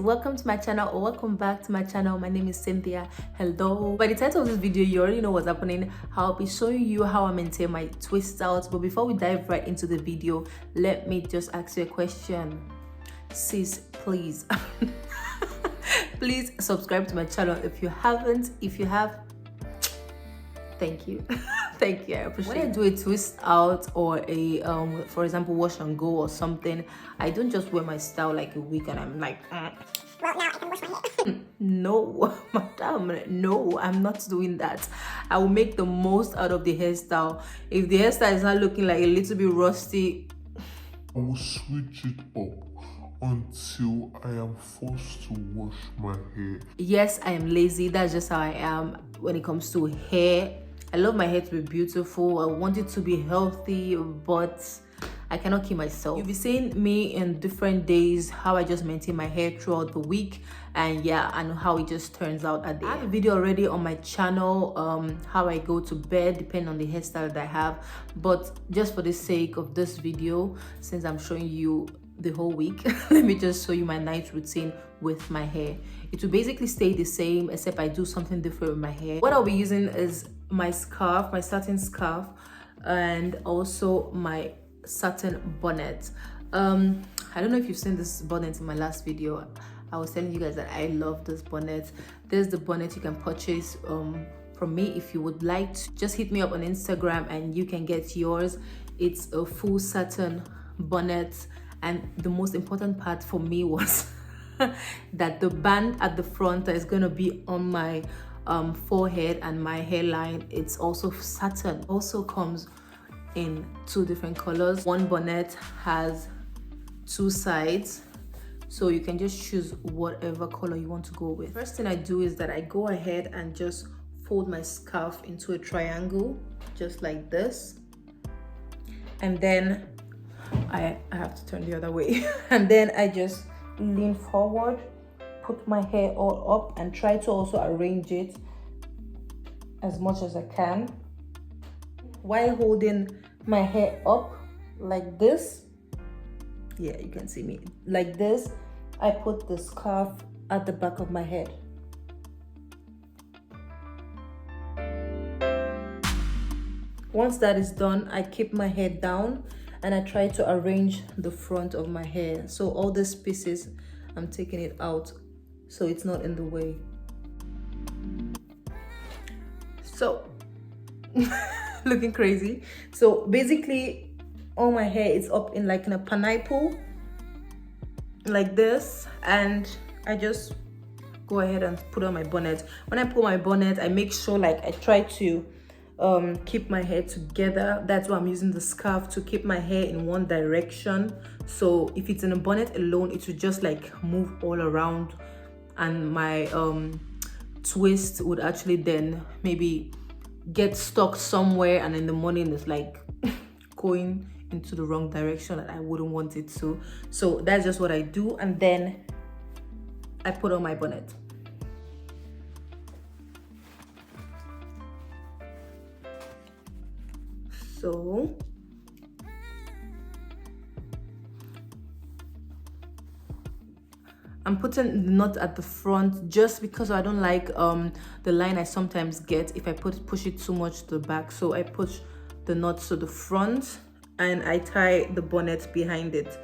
welcome to my channel, or welcome back to my channel. My name is Cynthia. Hello. By the title of this video, you already know what's happening. I'll be showing you how I maintain my twist out. But before we dive right into the video, let me just ask you a question. Sis, please please subscribe to my channel if you haven't. If you have, thank you. Thank you, I appreciate it. When I do a twist out or a for example wash and go or something, I don't just wear my style like a week and I'm like well, now I can wash my hair. No, madam, no, I'm not doing that. I will make the most out of the hairstyle. If the hairstyle is not looking like a little bit rusty, I will switch it up until I am forced to wash my hair. Yes, I am lazy. That's just how I am when it comes to hair. I love my hair to be beautiful. I want it to be healthy, but I cannot keep myself. You'll be seeing me in different days, how I just maintain my hair throughout the week, and yeah, and how it just turns out at the end. I have a video already on my channel, how I go to bed depending on the hairstyle that I have, but just for the sake of this video, since I'm showing you the whole week, let me just show you my night routine with my hair. It will basically stay the same, except I do something different with my hair. What I'll be using is my scarf, my satin scarf, and also my satin bonnet. I don't know if you've seen this bonnet in my last video. I was telling you guys that I love this bonnet. There's the bonnet you can purchase from me. If you would like to, just hit me up on Instagram and you can get yours. It's a full satin bonnet, and the most important part for me was that the band at the front is going to be on my forehead and my hairline. It's also satin. Also comes in two different colors. One bonnet has two sides, so you can just choose whatever color you want to go with. First thing I do is that I go ahead and just fold my scarf into a triangle, just like this, and then I have to turn the other way and then I just lean forward, put my hair all up, and try to also arrange it as much as I can while holding my hair up like this. Yeah, you can see me like this. I put the scarf at the back of my head. Once that is done, I keep my head down and I try to arrange the front of my hair. So all these pieces, I'm taking it out so it's not in the way. So looking crazy. So basically all my hair is up in like in a pineapple like this, and I just go ahead and put on my bonnet. When I put my bonnet, I make sure like I try to keep my hair together. That's why I'm using the scarf, to keep my hair in one direction. So if it's in a bonnet alone, it would just like move all around, and my twist would actually then maybe get stuck somewhere, and in the morning it's like going into the wrong direction and I wouldn't want it to. So that's just what I do, and then I put on my bonnet. So I'm putting the knot at the front just because I don't like the line I sometimes get if I push it too much to the back. So I push the knot to the front and I tie the bonnet behind it.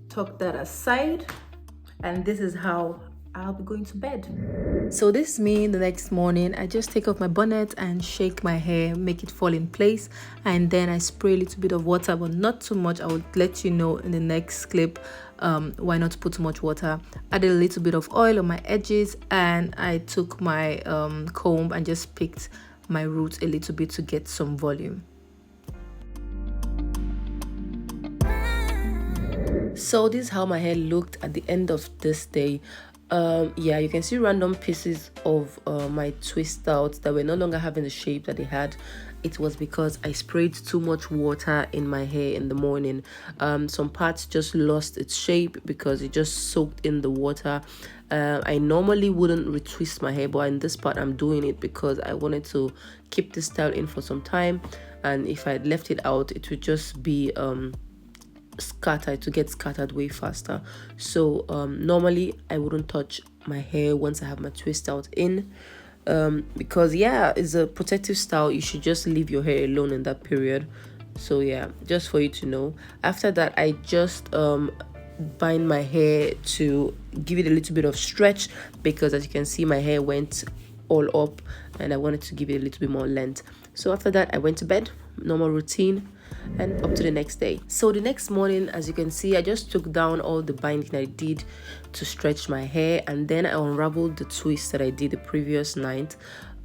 Tuck that aside, and this is how I'll be going to bed. So this is me the next morning. I just take off my bonnet and shake my hair, make it fall in place, and then I spray a little bit of water, but not too much. I will let you know in the next clip why not put too much water. Added a little bit of oil on my edges, and I took my comb and just picked my roots a little bit to get some volume. So this is how my hair looked at the end of this day. Yeah, you can see random pieces of my twist out that were no longer having the shape that they had. It was because I sprayed too much water in my hair in the morning. Some parts just lost its shape because it just soaked in the water. I normally wouldn't retwist my hair, but in this part I'm doing it because I wanted to keep this style in for some time, and if I left it out it would just be scatter, to get scattered way faster. So normally I wouldn't touch my hair once I have my twist out in, because yeah, it's a protective style. You should just leave your hair alone in that period. So yeah, just for you to know. After that, I just bind my hair to give it a little bit of stretch, because as you can see, my hair went all up and I wanted to give it a little bit more length. So after that, I went to bed, normal routine, and up to the next day. So the next morning, as you can see, I just took down all the binding I did to stretch my hair, and then I unraveled the twist that I did the previous night.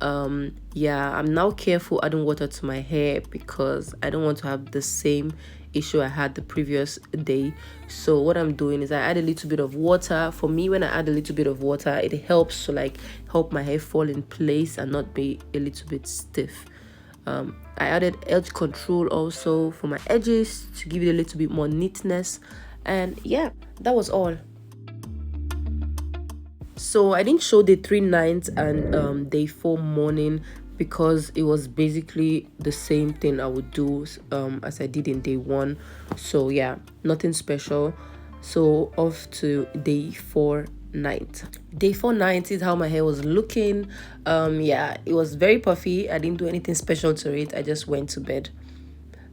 Yeah, I'm now careful adding water to my hair because I don't want to have the same issue I had the previous day. So what I'm doing is I add a little bit of water. For me, when I add a little bit of water, it helps to like help my hair fall in place and not be a little bit stiff. I added edge control also for my edges to give it a little bit more neatness, and yeah, that was all. So I didn't show day 3 night and day 4 morning because it was basically the same thing I would do as I did in day 1. So yeah, nothing special. So off to day 4 night. Day 4 night is how my hair was looking. Yeah, it was very puffy. I didn't do anything special to it. I just went to bed.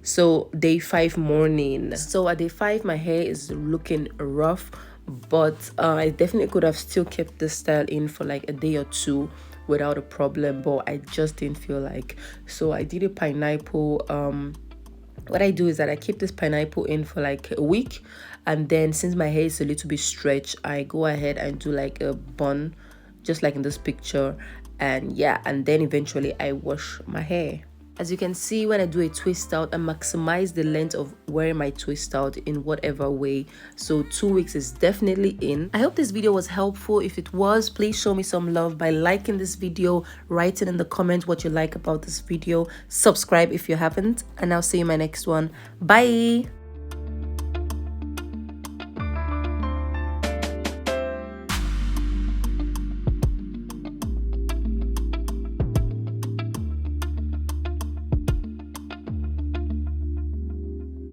So day 5 morning. So at day 5, my hair is looking rough, but I definitely could have still kept this style in for like a day or 2 without a problem, but I just didn't feel like. So I did a pineapple. What I do is that I keep this pineapple in for like a week, and then since my hair is a little bit stretched, I go ahead and do like a bun, just like in this picture, and yeah, and then eventually I wash my hair. As you can see, when I do a twist out, I maximize the length of wearing my twist out in whatever way. So 2 weeks is definitely in. I hope this video was helpful. If it was, please show me some love by liking this video, writing in the comments what you like about this video, subscribe if you haven't, and I'll see you in my next one. Bye.